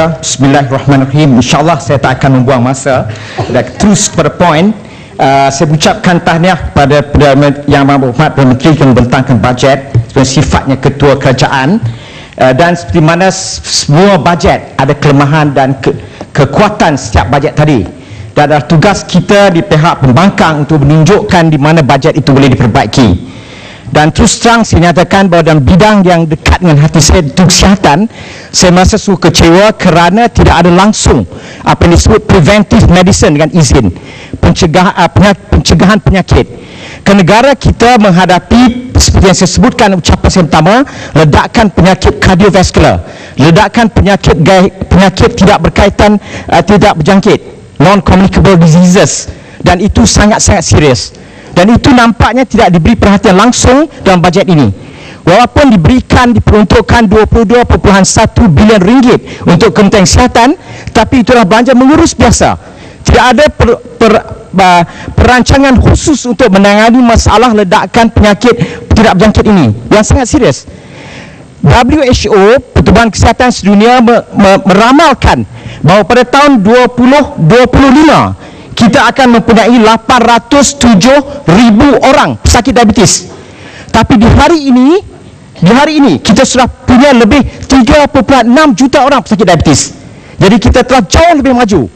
Pemirsa, bismillahirrahmanirrahim. InsyaAllah saya tak akan membuang masa dan terus kepada poin. Saya ucapkan tahniah pada Yang Berhormat Perdana Menteri yang membentangkan bajet sebagai sifatnya ketua kerajaan, dan seperti mana semua bajet ada kelemahan dan kekuatan setiap bajet tadi, dan adalah tugas kita di pihak pembangkang untuk menunjukkan di mana bajet itu boleh diperbaiki. Dan terus terang saya nyatakan bahawa dalam bidang yang dekat dengan hati saya, itu kesihatan, saya merasa sungguh kecewa kerana tidak ada langsung apa yang disebut preventive medicine dengan izin pencegahan penyakit. Ke negara kita menghadapi seperti yang saya sebutkan ucapan saya pertama, ledakan penyakit kardiovaskular, ledakan penyakit tidak berkaitan, tidak berjangkit, non-communicable diseases, dan itu sangat-sangat serius. Dan itu nampaknya tidak diberi perhatian langsung dalam bajet ini. Walaupun diperuntukkan 22.1 bilion ringgit untuk Kementerian Kesihatan, tapi itulah belanja mengurus biasa. Tidak ada perancangan khusus untuk menangani masalah ledakan penyakit tidak berjangkit ini yang sangat serius. WHO, Pertubuhan Kesihatan Sedunia, meramalkan bahawa pada tahun 2025 kita akan mempunyai 807,000 orang pesakit diabetes. Tapi di hari ini kita sudah punya lebih 3.6 juta orang pesakit diabetes. Jadi kita telah jauh lebih maju.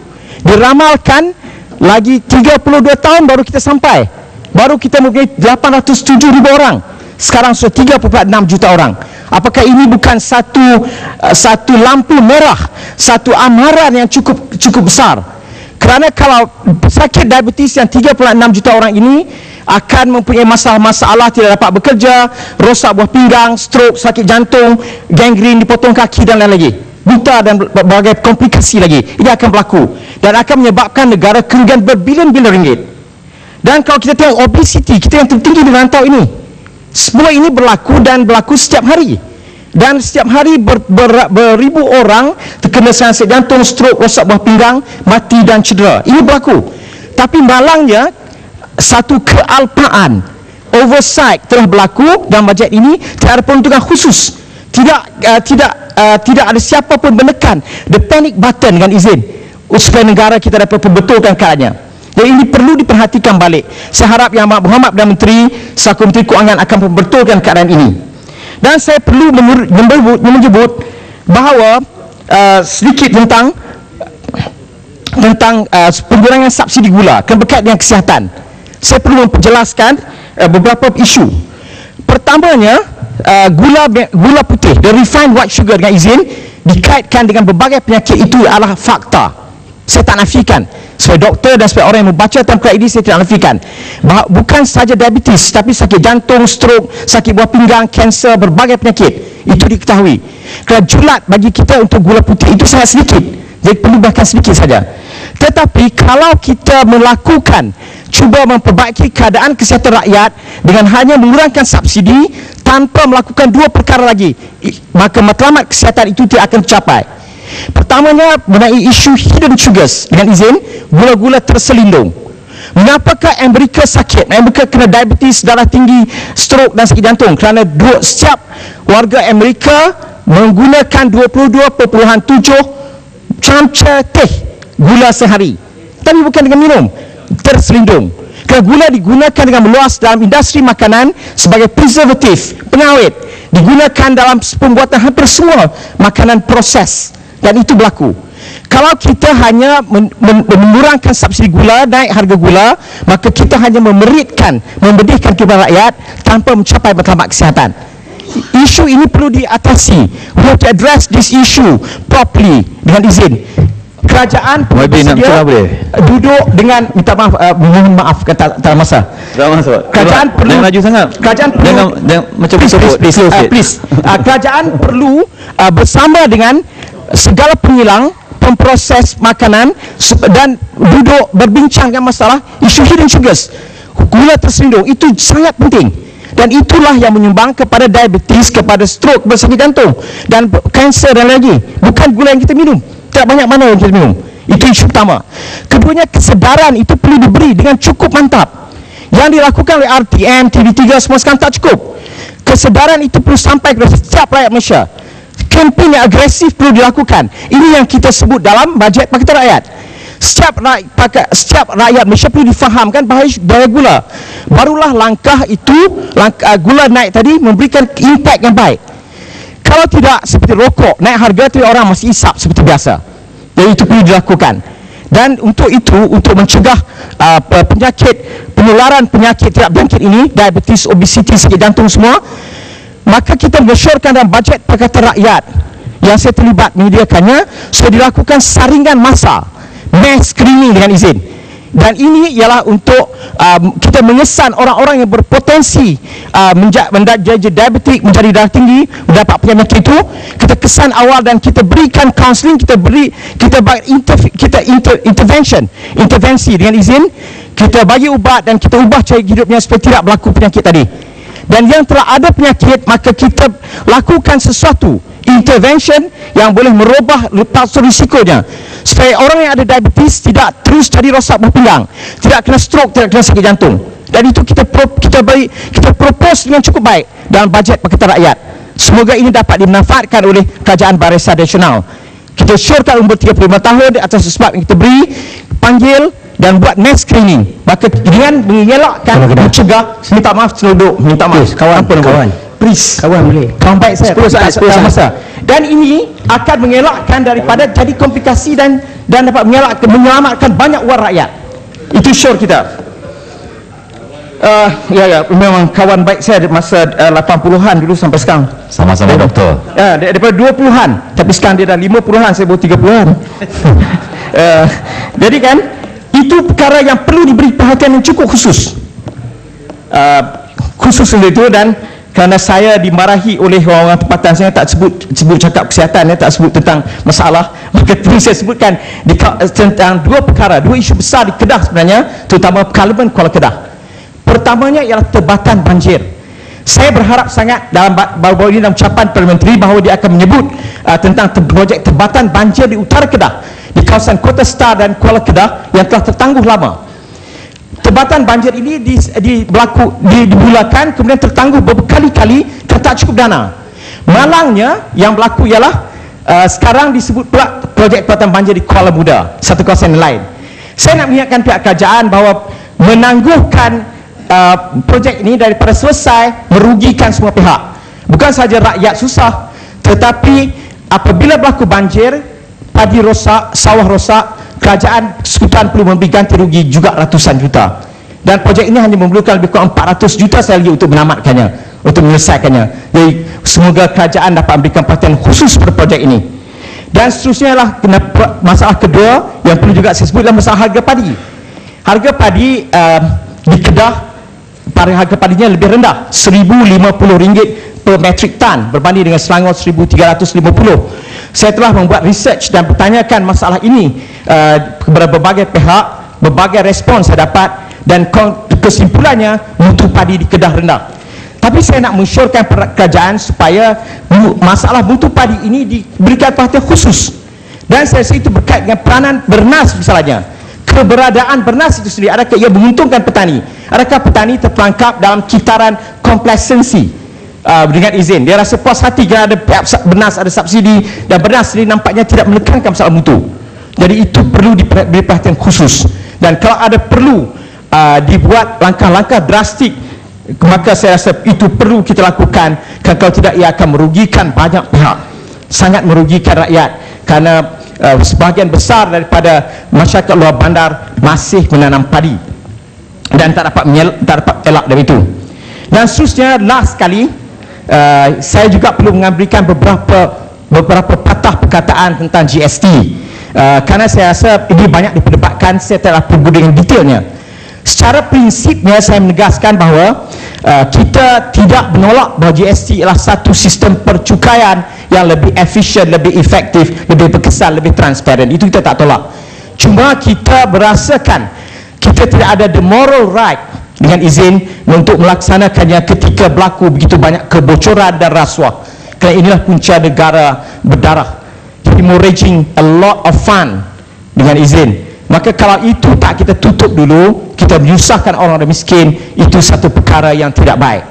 Diramalkan lagi 32 tahun baru kita sampai. Baru kita mempunyai 807,000 orang. Sekarang sudah 3.6 juta orang. Apakah ini bukan satu lampu merah, satu amaran yang cukup besar? Kerana kalau pesakit diabetes yang 36 juta orang ini akan mempunyai masalah-masalah, tidak dapat bekerja, rosak buah pinggang, stroke, sakit jantung, gangren, dipotong kaki dan lain-lain lagi, buta dan berbagai komplikasi lagi. Ini akan berlaku dan akan menyebabkan negara kerugian berbilion-bilion ringgit. Dan kalau kita tengok obesiti, kita yang tertinggi di rantau ini, semua ini berlaku dan berlaku setiap hari. Dan setiap hari beribu orang terkena serangan sakit jantung, stroke, rosak buah pinggang, mati dan cedera. Ini berlaku. Tapi malangnya satu kealpaan, oversight telah berlaku dalam bajet ini. Tidak ada peruntukan khusus. Tidak ada siapa pun menekan the panic button dengan izin supaya negara kita dapat membetulkan keadaannya. Jadi ini perlu diperhatikan balik. Saya harap Yang Berhormat Perdana Menteri selaku Menteri Kewangan akan membetulkan keadaan ini. Dan saya perlu menyebut bahawa sedikit tentang pengurangan subsidi gula berkait dengan kesihatan. Saya perlu menjelaskan beberapa isu. Pertamanya, gula putih, the refined white sugar dengan izin dikaitkan dengan berbagai penyakit, itu adalah fakta. Saya tak nafikan. Sebagai doktor dan sebagai orang yang membaca tentang perkara ini, saya tidak nafikan. Bukan sahaja diabetes, tapi sakit jantung, stroke, sakit buah pinggang, kanser, berbagai penyakit. Itu diketahui. Kerana julat bagi kita untuk gula putih itu sangat sedikit. Jadi perlu bahkan sedikit saja. Tetapi kalau kita cuba memperbaiki keadaan kesihatan rakyat dengan hanya mengurangkan subsidi tanpa melakukan dua perkara lagi, maka matlamat kesihatan itu tidak akan tercapai. Pertamanya mengenai isu hidden sugars dengan izin gula-gula terselindung. Mengapakah Amerika sakit? Amerika kena diabetes, darah tinggi, stroke dan sakit jantung? Kerana setiap warga Amerika menggunakan 22.7 camca teh gula sehari. Tapi bukan dengan minum, terselindung. Kerana gula digunakan dengan meluas dalam industri makanan sebagai preservatif, pengawet. Digunakan dalam pembuatan hampir semua makanan proses. Dan itu berlaku. Kalau kita hanya mengurangkan subsidi gula, naik harga gula, maka kita hanya membedihkan kepada rakyat tanpa mencapai matlamat kesihatan. Isu ini perlu diatasi. We have to address this issue properly. Dengan izin, kerajaan perlu bersedia duduk dengan, minta maaf, mohon maaf kata tak masa. Kerajaan perlu, jangan laju sangat. Kerajaan perlu, jangan macam please. Kerajaan perlu bersama dengan segala pengilang, pemproses makanan dan duduk berbincang dengan masalah isu hidden sugars, gula terselindung. Itu sangat penting dan itulah yang menyumbang kepada diabetes, kepada stroke, kepada sakit jantung dan kanser dan lagi. Bukan gula yang kita minum, tidak banyak mana yang kita minum. Itu isu pertama. Keduanya, kesedaran itu perlu diberi dengan cukup mantap. Yang dilakukan oleh RTM, TV3 semua sekarang tak cukup. Kesedaran itu perlu sampai kepada setiap rakyat Malaysia. kempen yang agresif perlu dilakukan. Ini yang kita sebut dalam bajet Pakatan Rakyat. Setiap rakyat Malaysia perlu difahamkan bahaya gula. Barulah langkah itu, gula naik tadi memberikan impak yang baik. Kalau tidak, seperti rokok naik harga tu orang masih isap seperti biasa. Jadi itu perlu dilakukan. Dan untuk itu, untuk mencegah penularan penyakit tidak berjangkit ini, diabetes, obesiti, sakit jantung semua, maka kita menyusurkan dalam bajet Pakatan Rakyat yang saya terlibat menyediakannya, sudah dilakukan saringan massa, mass screening dengan izin. Dan ini ialah untuk kita mengesan orang-orang yang berpotensi menjadi diabetik, menjadi darah tinggi, mendapat penyakit itu. Kita kesan awal dan kita berikan counselling, kita intervensi dengan izin, kita bagi ubat dan kita ubah cara hidupnya supaya tidak berlaku penyakit tadi. Dan yang telah ada penyakit, maka kita lakukan sesuatu intervention yang boleh merubah risikonya, supaya orang yang ada diabetes tidak terus jadi rosak buah pinggang, tidak kena stroke, tidak kena sakit jantung. Dan itu kita propose dengan cukup baik dalam bajet Pakatan Rakyat. Semoga ini dapat dimanfaatkan oleh Kerajaan Barisan Nasional. Kita syorkan umur 35 tahun atas sebab yang kita beri, panggil dan buat mass screening. Maka dengan mengelakkan, mencegah, minta maaf seluduk, minta maaf kawan, please, kawan boleh, kawan baik saya 10 masa. Dan ini akan mengelakkan daripada jadi komplikasi dan dapat menyelamatkan banyak wang rakyat. Itu sure kita. Ya, memang kawan baik saya masa 80-an dulu sampai sekarang. Sama-sama doktor. Daripada 20-an, tapi sekarang dia dah 50-an, saya baru 30-an. Jadi kan, itu perkara yang perlu diberi perhatian yang cukup khusus. Khusus untuk itu. Dan kerana saya dimarahi oleh orang-orang tempatan, saya tak sebut cakap kesihatan, tak sebut tentang masalah, maka itu saya sebutkan tentang dua perkara, dua isu besar di Kedah sebenarnya, terutama Parlimen Kuala Kedah. Pertamanya ialah tebatan banjir. Saya berharap sangat dalam baru-baru ini dalam ucapan Perdana Menteri bahawa dia akan menyebut tentang projek tebatan banjir di utara Kedah, di kawasan Kota Star dan Kuala Kedah yang telah tertangguh lama. Tebatan banjir ini dimulakan, kemudian tertangguh berkali-kali kerana tak cukup dana. Malangnya yang berlaku ialah sekarang disebut pula projek tebatan banjir di Kuala Muda, satu kawasan yang lain. Saya nak mengingatkan pihak kerajaan bahawa menangguhkan projek ini daripada selesai merugikan semua pihak. Bukan sahaja rakyat susah, tetapi apabila berlaku banjir, padi rosak, sawah rosak, kerajaan Persekutuan perlu memberi ganti rugi juga ratusan juta. Dan projek ini hanya memerlukan lebih kurang 400 juta saya lagi untuk menamatkannya, untuk menyelesaikannya. Jadi semoga kerajaan dapat memberikan perhatian khusus pada projek ini. Dan seterusnya adalah masalah kedua yang perlu juga saya sebut adalah masalah harga padi. Harga padi di Kedah, harga padinya lebih rendah, RM1,050 per metrik tan berbanding dengan Selangor RM1,350. Saya telah membuat research dan bertanyakan masalah ini kepada berbagai pihak, berbagai respon saya dapat, dan kesimpulannya mutu padi di Kedah rendah. Tapi saya nak mensyorkan kerajaan supaya masalah mutu padi ini diberikan perhatian khusus. Dan saya rasa itu berkait dengan peranan Bernas misalnya. Keberadaan Bernas itu sendiri, adakah ia menguntungkan petani? Adakah petani terperangkap dalam kitaran complacency dengan izin? Dia rasa puas hati kerana ada Bernas ada subsidi, dan Bernas sendiri nampaknya tidak menekankan masalah mutu. Jadi itu perlu diberi perhatian khusus. Dan kalau ada perlu dibuat langkah-langkah drastik, maka saya rasa itu perlu kita lakukan. Kalau tidak, ia akan merugikan banyak pihak, sangat merugikan rakyat, kerana sebahagian besar daripada masyarakat luar bandar masih menanam padi dan tak dapat elak dari itu. Dan seterusnya, last sekali, saya juga perlu mengambilkan beberapa patah perkataan tentang GST, kerana saya rasa ini banyak diperdebatkan. Saya telah pergi dengan detailnya. Secara prinsipnya saya menegaskan bahawa kita tidak menolak bahawa GST adalah satu sistem percukaian yang lebih efisien, lebih efektif, lebih berkesan, lebih transparan. Itu kita tak tolak. Cuma kita berasakan kita tidak ada the moral right dengan izin untuk melaksanakannya ketika berlaku begitu banyak kebocoran dan rasuah. Kerana inilah punca negara berdarah, hemorrhaging a lot of fund dengan izin. Maka kalau itu tak kita tutup dulu, kita menyusahkan orang miskin, itu satu perkara yang tidak baik.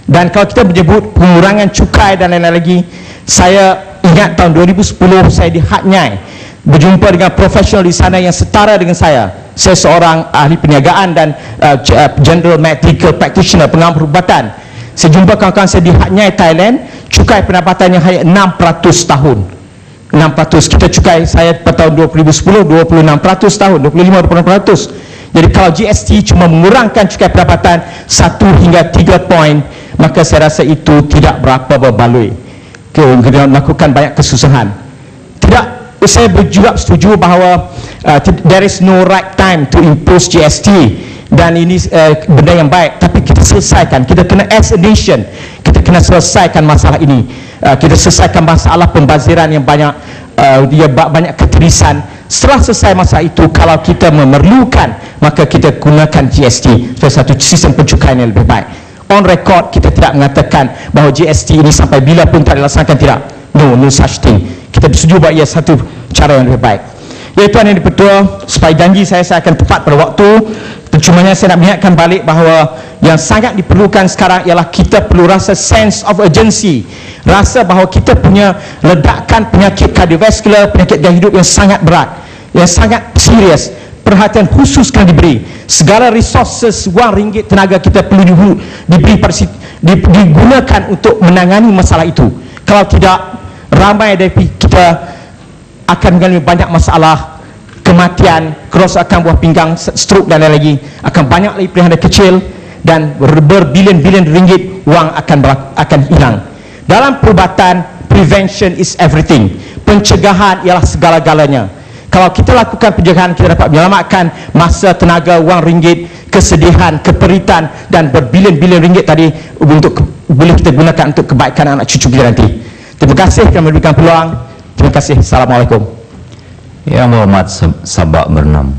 Dan kalau kita menyebut pengurangan cukai dan lain-lain lagi, saya ingat tahun 2010 saya di Hat Nyai berjumpa dengan profesional di sana yang setara dengan saya. Saya seorang ahli perniagaan dan general medical practitioner, pengamal perubatan. Saya jumpa kawan-kawan saya di Hat Nyai, Thailand, cukai pendapatannya hanya 6% tahun. 6%. Kita cukai saya pada tahun 2010 26% tahun, 25-26%. Jadi kalau GST cuma mengurangkan cukai pendapatan 1 hingga 3 poin, maka saya rasa itu tidak berapa berbaloi. Kita melakukan banyak kesusahan. Tidak, saya juga setuju bahawa there is no right time to impose GST, dan ini benda yang baik, tapi kita selesaikan. Kita kena, as a nation, kita kena selesaikan masalah ini. Kita selesaikan masalah pembaziran yang banyak, dia banyak keterisan. Setelah selesai masalah itu, kalau kita memerlukan, maka kita gunakan GST sebagai satu sistem pencukaian yang lebih baik. On record, kita tidak mengatakan bahawa GST ini sampai bila pun tak dilaksanakan, tidak. No such thing. Kita setuju bahawa ia satu cara yang lebih baik. Ya, tuan yang dipertua, supaya janji saya akan tepat pada waktu. Cumanya saya nak mengingatkan balik bahawa yang sangat diperlukan sekarang ialah kita perlu rasa sense of urgency, rasa bahawa kita punya ledakan penyakit kardiovaskular, penyakit gaya hidup yang sangat berat, yang sangat serius. Perhatian khusus kena diberi. Segala resources, wang, ringgit, tenaga kita perlu digunakan untuk menangani masalah itu. Kalau tidak, ramai dari kita akan mengalami banyak masalah, kematian, kerosakan buah pinggang, stroke dan lain-lain. Akan banyak lagi pilihan kecil, dan berbilion-bilion ringgit wang akan hilang. Dalam perubatan, prevention is everything. Pencegahan ialah segala-galanya. Kalau kita lakukan pencegahan, kita dapat menyelamatkan masa, tenaga, wang, ringgit, kesedihan, keperitan, dan berbilion-bilion ringgit tadi untuk boleh kita gunakan untuk kebaikan anak cucu kita nanti. Terima kasih kerana memberikan peluang. Terima kasih. Assalamualaikum. Yang Muhammad Sabak bernam.